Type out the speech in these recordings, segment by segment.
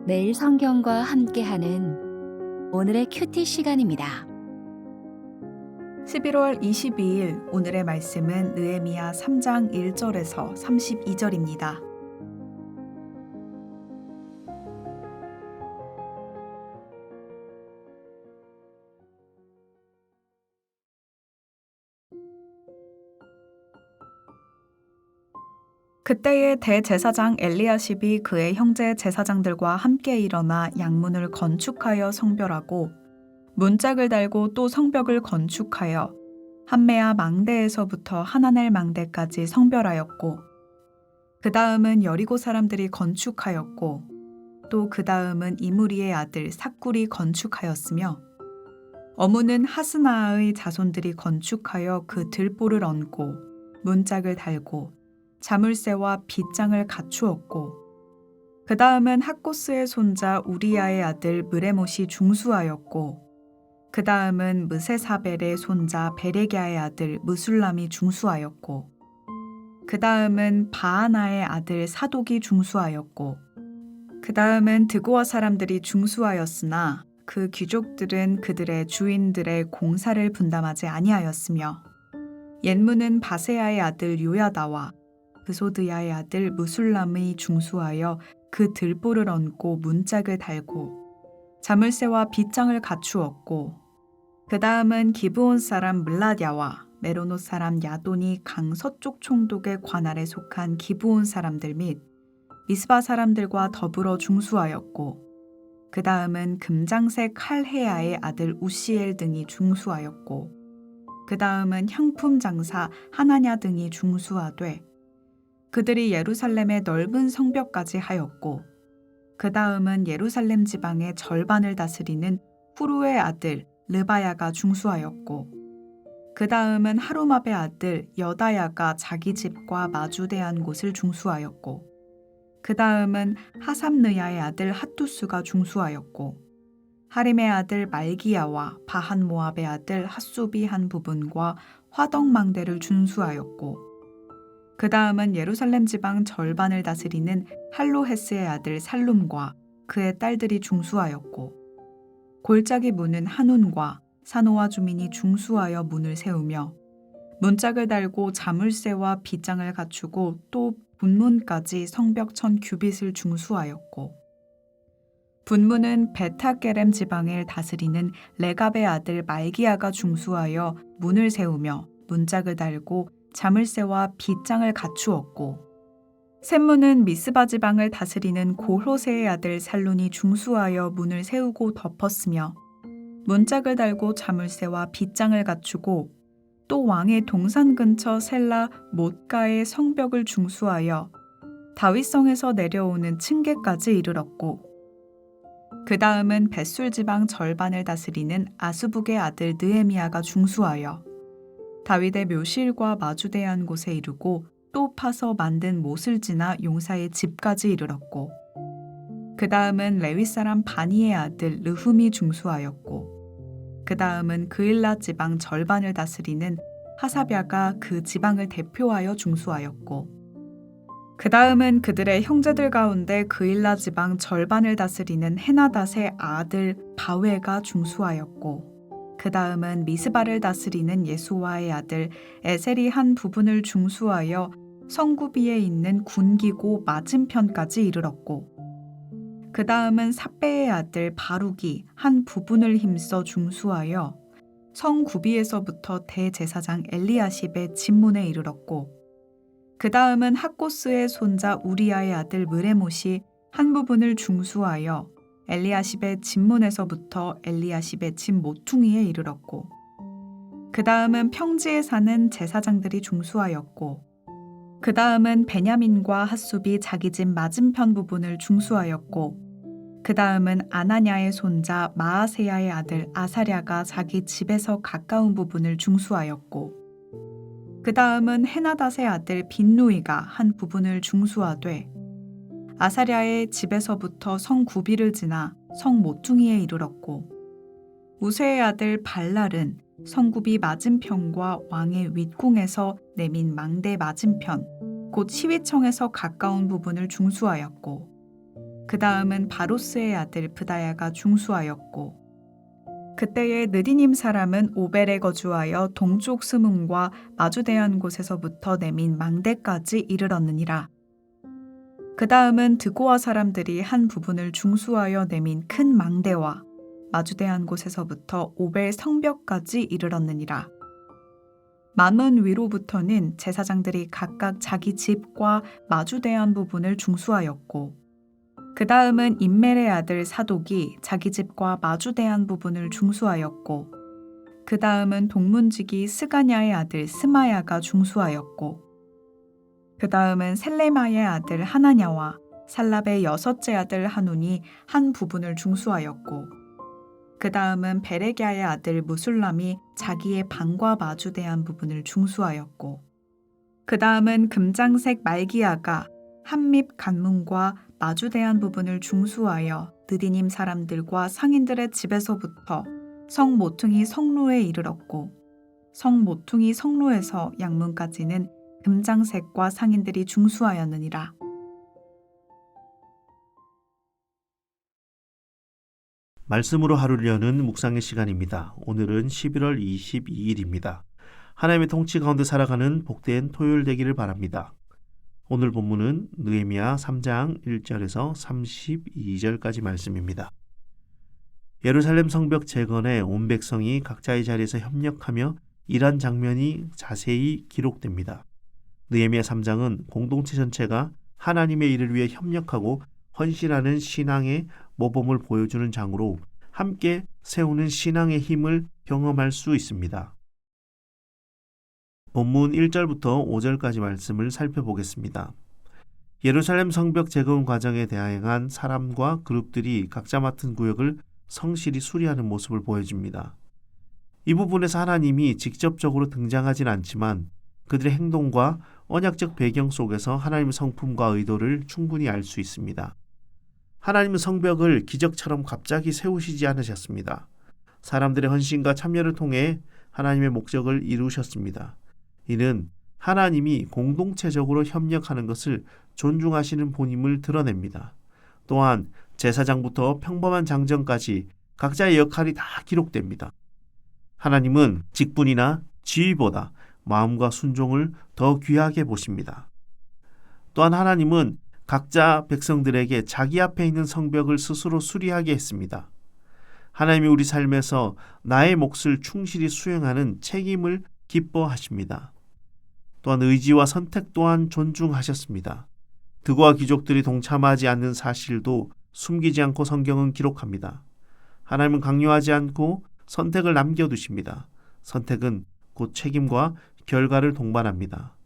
매일 성경과 함께하는 오늘의 큐티 시간입니다. 11월 22일 오늘의 말씀은 느헤미야 3장 1절에서 32절입니다. 그때의 대제사장 엘리야십이 그의 형제 제사장들과 함께 일어나 양문을 건축하여 성별하고 문짝을 달고 또 성벽을 건축하여 한메아 망대에서부터 하나넬 망대까지 성별하였고 그 다음은 여리고 사람들이 건축하였고 또 그 다음은 이무리의 아들 삭굴이 건축하였으며 어무는 하스나의 자손들이 건축하여 그 들보를 얹고 문짝을 달고 자물쇠와 빗장을 갖추었고 그 다음은 학고스의 손자 우리야의 아들 느레못이 중수하였고 그 다음은 느세사벨의 손자 베레기야의 아들 느술람이 중수하였고 그 다음은 바하나의 아들 사독이 중수하였고 그 다음은 드고아 사람들이 중수하였으나 그 귀족들은 그들의 주인들의 공사를 분담하지 아니하였으며 옌문은 바세야의 아들 요야다와 그소드야의 아들 느술람이 중수하여 그 들보를 얹고 문짝을 달고 자물쇠와 빗장을 갖추었고 그 다음은 기브온 사람 물라랴와 메로노 사람 야돈이 강 서쪽 총독의 관할에 속한 기브온 사람들 및 미스바 사람들과 더불어 중수하였고 그 다음은 금장색 칼헤야의 아들 우시엘 등이 중수하였고 그 다음은 향품 장사 하나냐 등이 중수하되 그들이 예루살렘의 넓은 성벽까지 하였고 그 다음은 예루살렘 지방의 절반을 다스리는 후루의 아들 르바야가 중수하였고 그 다음은 하루마베 아들 여다야가 자기 집과 마주대한 곳을 중수하였고 그 다음은 하삼느야의 아들 핫두스가 중수하였고 하림의 아들 말기야와 바한 모압의 아들 핫소비 한 부분과 화덕망대를 준수하였고 그 다음은 예루살렘 지방 절반을 다스리는 할로헤스의 아들 살룸과 그의 딸들이 중수하였고 골짜기 문은 한운과 사노아 주민이 중수하여 문을 세우며 문짝을 달고 자물쇠와 빗장을 갖추고 또 분문까지 성벽 1000규빗을 중수하였고 분문은 베타게렘 지방을 다스리는 레갑의 아들 말기야가 중수하여 문을 세우며 문짝을 달고 자물쇠와 빗장을 갖추었고 샘문은 미스바 지방을 다스리는 고호세의 아들 살룬이 중수하여 문을 세우고 덮었으며 문짝을 달고 자물쇠와 빗장을 갖추고 또 왕의 동산 근처 셀라 못가의 성벽을 중수하여 다윗성에서 내려오는 층계까지 이르렀고 그 다음은 벳술 지방 절반을 다스리는 아스북의 아들 느헤미야가 중수하여 다윗의 묘실과 마주대한 곳에 이르고 또 파서 만든 못을 지나 용사의 집까지 이르렀고 그 다음은 레위 사람 바니의 아들 르훔이 중수하였고 그 다음은 그일라 지방 절반을 다스리는 하사랴가 그 지방을 대표하여 중수하였고 그 다음은 그들의 형제들 가운데 그일라 지방 절반을 다스리는 헤나닷의 아들 바웨가 중수하였고 그 다음은 미스바를 다스리는 예수와의 아들 에셀이 한 부분을 중수하여 성구비에 있는 군기고 맞은편까지 이르렀고 그 다음은 삽배의 아들 바룩이 한 부분을 힘써 중수하여 성구비에서부터 대제사장 엘리야십의 집문에 이르렀고 그 다음은 학고스의 손자 우리야의 아들 느레못이 한 부분을 중수하여 엘리야십의 집문에서부터 엘리야십의 집 모퉁이에 이르렀고 그 다음은 평지에 사는 제사장들이 중수하였고 그 다음은 베냐민과 핫숲이 자기 집 맞은편 부분을 중수하였고 그 다음은 아나냐의 손자 마아세야의 아들 아사랴가 자기 집에서 가까운 부분을 중수하였고 그 다음은 헤나닷의 아들 빈누이가 한 부분을 중수하되 아사랴의 집에서부터 성구비를 지나 성 모퉁이에 이르렀고 우세의 아들 발랄은 성구비 맞은편과 왕의 윗궁에서 내민 망대 맞은편 곧 시위청에서 가까운 부분을 중수하였고 그 다음은 바로스의 아들 브다야가 중수하였고 그때에 느디님 사람은 오벨에 거주하여 동쪽 스문과 마주대한 곳에서부터 내민 망대까지 이르렀느니라. 그 다음은 드고아 사람들이 한 부분을 중수하여 내민 큰 망대와 마주대한 곳에서부터 오벨 성벽까지 이르렀느니라. 만원 위로부터는 제사장들이 각각 자기 집과 마주대한 부분을 중수하였고 그 다음은 임멜의 아들 사독이 자기 집과 마주대한 부분을 중수하였고 그 다음은 동문지기 스가냐의 아들 스마야가 중수하였고 그 다음은 셀레마의 아들 하나냐와 살랍의 여섯째 아들 하눈이 한 부분을 중수하였고 그 다음은 베레갸의 아들 무술람이 자기의 방과 마주대한 부분을 중수하였고 그 다음은 금장색 말기야가 한밉 간문과 마주대한 부분을 중수하여 느디님 사람들과 상인들의 집에서부터 성 모퉁이 성로에 이르렀고 성 모퉁이 성로에서 양문까지는 금장색과 상인들이 중수하였느니라. 말씀으로 하루를 여는 묵상의 시간입니다. 오늘은 11월 22일입니다. 하나님의 통치 가운데 살아가는 복된 토요일 되기를 바랍니다. 오늘 본문은 느헤미야 3장 1절에서 32절까지 말씀입니다. 예루살렘 성벽 재건에 온 백성이 각자의 자리에서 협력하며 일한 장면이 자세히 기록됩니다. 느헤미야 3장은 공동체 전체가 하나님의 일을 위해 협력하고 헌신하는 신앙의 모범을 보여주는 장으로 함께 세우는 신앙의 힘을 경험할 수 있습니다. 본문 1절부터 5절까지 말씀을 살펴보겠습니다. 예루살렘 성벽 재건 과정에 대항한 사람과 그룹들이 각자 맡은 구역을 성실히 수리하는 모습을 보여줍니다. 이 부분에서 하나님이 직접적으로 등장하진 않지만 그들의 행동과 언약적 배경 속에서 하나님의 성품과 의도를 충분히 알 수 있습니다. 하나님은 성벽을 기적처럼 갑자기 세우시지 않으셨습니다. 사람들의 헌신과 참여를 통해 하나님의 목적을 이루셨습니다. 이는 하나님이 공동체적으로 협력하는 것을 존중하시는 본임을 드러냅니다. 또한 제사장부터 평범한 장정까지 각자의 역할이 다 기록됩니다. 하나님은 직분이나 지위보다 마음과 순종을 더 귀하게 보십니다. 또한 하나님은 각자 백성들에게 자기 앞에 있는 성벽을 스스로 수리하게 했습니다. 하나님이 우리 삶에서 나의 몫을 충실히 수행하는 책임을 기뻐하십니다. 또한 의지와 선택 또한 존중하셨습니다. 드고아 귀족들이 동참하지 않는 사실도 숨기지 않고 성경은 기록합니다. 하나님은 강요하지 않고 선택을 남겨두십니다. 선택은 곧 책임과 결과를 동반합니다.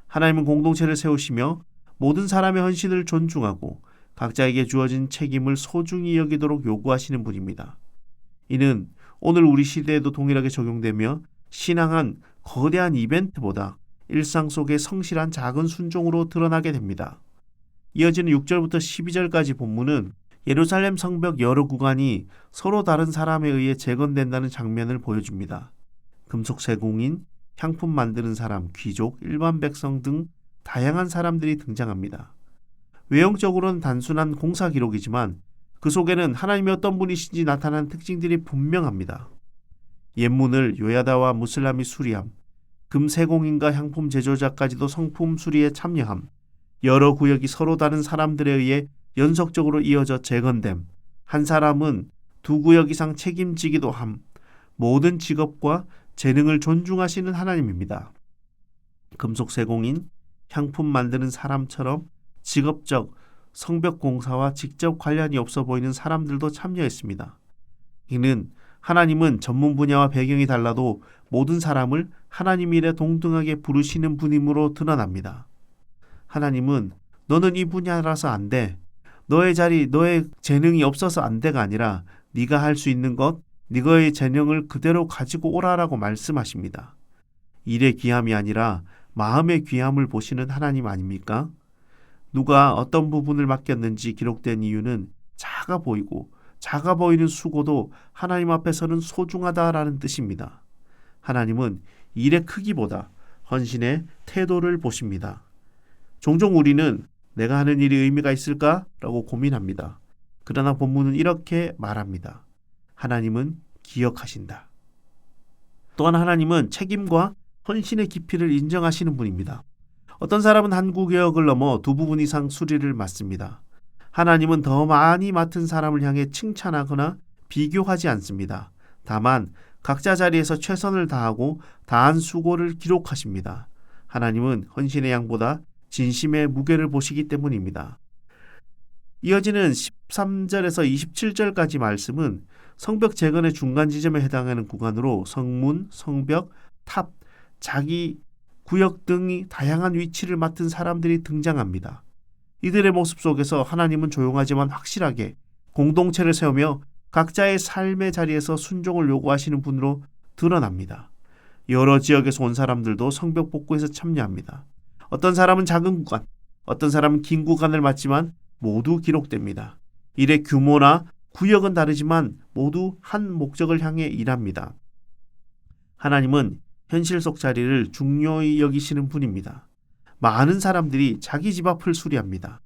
하나님은 공동체를 세우시며 모든 사람의 헌신을 존중하고 각자에게 주어진 책임을 소중히 여기도록 요구하시는 분입니다. 이는 오늘 우리 시대에도 동일하게 적용되며 신앙은 거대한 이벤트보다 일상 속의 성실한 작은 순종으로 드러나게 됩니다. 이어지는 6절부터 12절까지 본문은 예루살렘 성벽 여러 구간이 서로 다른 사람에 의해 재건된다는 장면을 보여줍니다. 금속 세공인, 향품 만드는 사람, 귀족, 일반 백성 등 다양한 사람들이 등장합니다. 외형적으로는 단순한 공사 기록이지만 그 속에는 하나님이 어떤 분이신지 나타나는 특징들이 분명합니다. 옛문을 요야다와 무슬람이 수리함, 금세공인과 향품 제조자까지도 성품 수리에 참여함, 여러 구역이 서로 다른 사람들에 의해 연속적으로 이어져 재건됨, 한 사람은 두 구역 이상 책임지기도 함, 모든 직업과 재능을 존중하시는 하나님입니다. 금속 세공인, 향품 만드는 사람처럼 직업적 성벽 공사와 직접 관련이 없어 보이는 사람들도 참여했습니다. 이는 하나님은 전문 분야와 배경이 달라도 모든 사람을 하나님 일에 동등하게 부르시는 분임으로 드러납니다. 하나님은 너는 이 분야라서 안 돼. 너의 자리, 너의 재능이 없어서 안 돼가 아니라 네가 할 수 있는 것, 네가의 재능을 그대로 가지고 오라라고 말씀하십니다. 일의 귀함이 아니라 마음의 귀함을 보시는 하나님 아닙니까? 누가 어떤 부분을 맡겼는지 기록된 이유는 작아 보이고 작아 보이는 수고도 하나님 앞에서는 소중하다라는 뜻입니다. 하나님은 일의 크기보다 헌신의 태도를 보십니다. 종종 우리는 내가 하는 일이 의미가 있을까? 라고 고민합니다. 그러나 본문은 이렇게 말합니다. 하나님은 기억하신다. 또한 하나님은 책임과 헌신의 깊이를 인정하시는 분입니다. 어떤 사람은 한 구역을 넘어 두 부분 이상 수리를 맡습니다. 하나님은 더 많이 맡은 사람을 향해 칭찬하거나 비교하지 않습니다. 다만 각자 자리에서 최선을 다하고 다한 수고를 기록하십니다. 하나님은 헌신의 양보다 진심의 무게를 보시기 때문입니다. 이어지는 13절에서 27절까지 말씀은 성벽 재건의 중간 지점에 해당하는 구간으로 성문, 성벽, 탑, 자기 구역 등이 다양한 위치를 맡은 사람들이 등장합니다. 이들의 모습 속에서 하나님은 조용하지만 확실하게 공동체를 세우며 각자의 삶의 자리에서 순종을 요구하시는 분으로 드러납니다. 여러 지역에서 온 사람들도 성벽 복구에서 참여합니다. 어떤 사람은 작은 구간, 어떤 사람은 긴 구간을 맡지만 모두 기록됩니다. 일의 규모나 구역은 다르지만 모두 한 목적을 향해 일합니다. 하나님은 현실 속 자리를 중요히 여기시는 분입니다. 많은 사람들이 자기 집 앞을 수리합니다.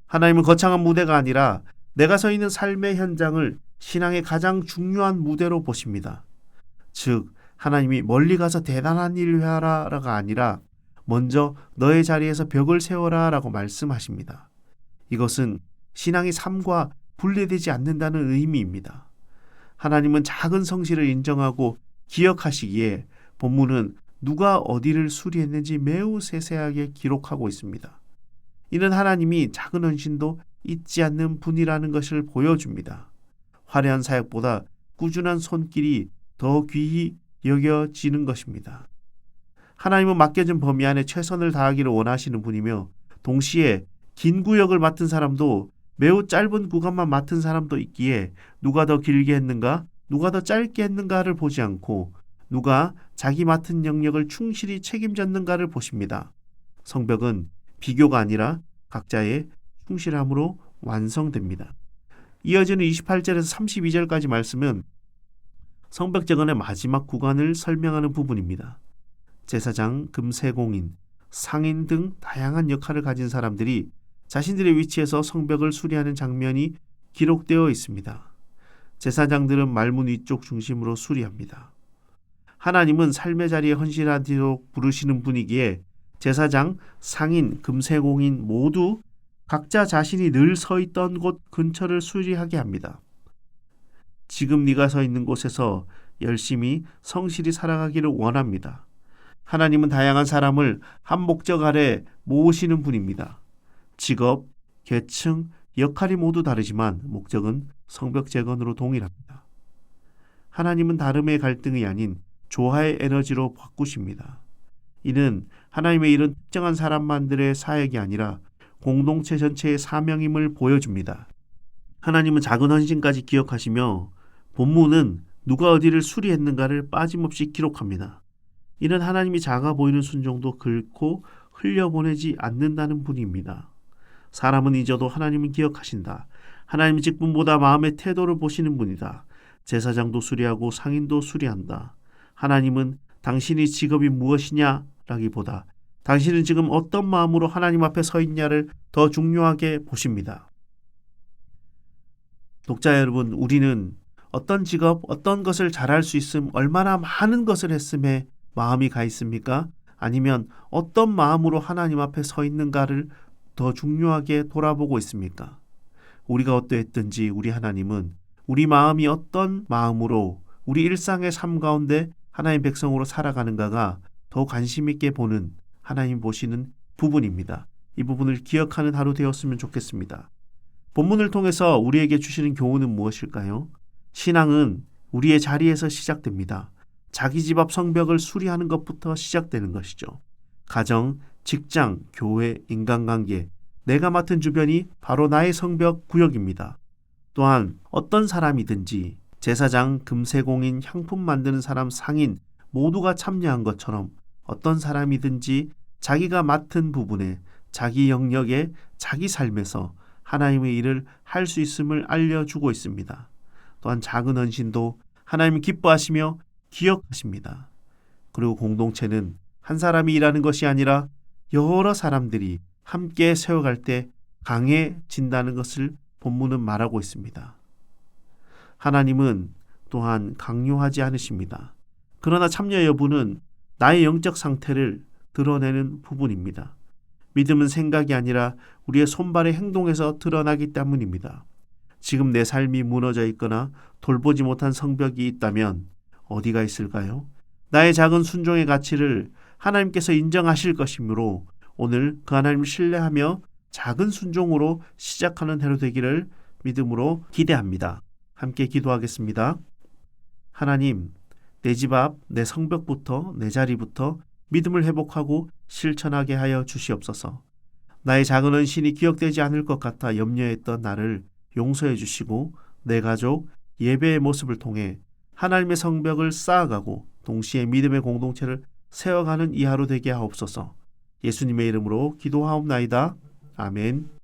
하나님은 거창한 무대가 아니라 내가 서 있는 삶의 현장을 신앙의 가장 중요한 무대로 보십니다. 즉, 하나님이 멀리 가서 대단한 일을 해라가 아니라 먼저 너의 자리에서 벽을 세워라 라고 말씀하십니다. 이것은 신앙이 삶과 분리되지 않는다는 의미입니다. 하나님은 작은 성실을 인정하고 기억하시기에 본문은 누가 어디를 수리했는지 매우 세세하게 기록하고 있습니다. 이는 하나님이 작은 헌신도 잊지 않는 분이라는 것을 보여줍니다. 화려한 사역보다 꾸준한 손길이 더 귀히 여겨지는 것입니다. 하나님은 맡겨진 범위 안에 최선을 다하기를 원하시는 분이며 동시에 긴 구역을 맡은 사람도 매우 짧은 구간만 맡은 사람도 있기에 누가 더 길게 했는가, 누가 더 짧게 했는가를 보지 않고 누가 자기 맡은 영역을 충실히 책임졌는가를 보십니다. 성벽은 비교가 아니라 각자의 충실함으로 완성됩니다. 이어지는 28절에서 32절까지 말씀은 성벽 재건의 마지막 구간을 설명하는 부분입니다. 제사장, 금세공인, 상인 등 다양한 역할을 가진 사람들이 자신들의 위치에서 성벽을 수리하는 장면이 기록되어 있습니다. 제사장들은 말문 위쪽 중심으로 수리합니다. 하나님은 삶의 자리에 헌신하도록 부르시는 분이기에 제사장, 상인, 금세공인 모두 각자 자신이 늘 서 있던 곳 근처를 수리하게 합니다. 지금 네가 서 있는 곳에서 열심히 성실히 살아가기를 원합니다. 하나님은 다양한 사람을 한 목적 아래 모으시는 분입니다. 직업, 계층, 역할이 모두 다르지만 목적은 성벽 재건으로 동일합니다. 하나님은 다름의 갈등이 아닌 조화의 에너지로 바꾸십니다. 이는 하나님의 일은 특정한 사람만들의 사역이 아니라 공동체 전체의 사명임을 보여줍니다. 하나님은 작은 헌신까지 기억하시며 본문은 누가 어디를 수리했는가를 빠짐없이 기록합니다. 이는 하나님이 작아 보이는 순종도 결코 흘려보내지 않는다는 분입니다. 사람은 잊어도 하나님은 기억하신다. 하나님은 직분보다 마음의 태도를 보시는 분이다. 제사장도 수리하고 상인도 수리한다. 하나님은 당신의 직업이 무엇이냐 라기보다 당신은 지금 어떤 마음으로 하나님 앞에 서 있냐를 더 중요하게 보십니다. 독자 여러분, 우리는 어떤 직업, 어떤 것을 잘할 수 있음, 얼마나 많은 것을 했음에 마음이 가 있습니까? 아니면 어떤 마음으로 하나님 앞에 서 있는가를 더 중요하게 돌아보고 있습니까? 우리가 어떠했든지 우리 하나님은 우리 마음이 어떤 마음으로 우리 일상의 삶 가운데 하나님 백성으로 살아가는가가 더 관심 있게 보는 하나님 보시는 부분입니다. 이 부분을 기억하는 하루 되었으면 좋겠습니다. 본문을 통해서 우리에게 주시는 교훈은 무엇일까요? 신앙은 우리의 자리에서 시작됩니다. 자기 집 앞 성벽을 수리하는 것부터 시작되는 것이죠. 가정, 직장, 교회, 인간관계, 내가 맡은 주변이 바로 나의 성벽 구역입니다. 또한 어떤 사람이든지 제사장, 금세공인, 향품 만드는 사람, 상인 모두가 참여한 것처럼 어떤 사람이든지 자기가 맡은 부분에 자기 영역에 자기 삶에서 하나님의 일을 할 수 있음을 알려주고 있습니다. 또한 작은 헌신도 하나님이 기뻐하시며 기억하십니다. 그리고 공동체는 한 사람이 일하는 것이 아니라 여러 사람들이 함께 세워갈 때 강해진다는 것을 본문은 말하고 있습니다. 하나님은 또한 강요하지 않으십니다. 그러나 참여 여부는 나의 영적 상태를 드러내는 부분입니다. 믿음은 생각이 아니라 우리의 손발의 행동에서 드러나기 때문입니다. 지금 내 삶이 무너져 있거나 돌보지 못한 성벽이 있다면 어디가 있을까요? 나의 작은 순종의 가치를 하나님께서 인정하실 것이므로 오늘 그 하나님을 신뢰하며 작은 순종으로 시작하는 해로 되기를 믿음으로 기대합니다. 함께 기도하겠습니다. 하나님, 내 집 앞, 내 성벽부터, 내 자리부터 믿음을 회복하고 실천하게 하여 주시옵소서. 나의 작은 헌신이 기억되지 않을 것 같아 염려했던 나를 용서해 주시고 내 가족, 예배의 모습을 통해 하나님의 성벽을 쌓아가고 동시에 믿음의 공동체를 세워가는 이 하루 되게 하옵소서. 예수님의 이름으로 기도하옵나이다. 아멘.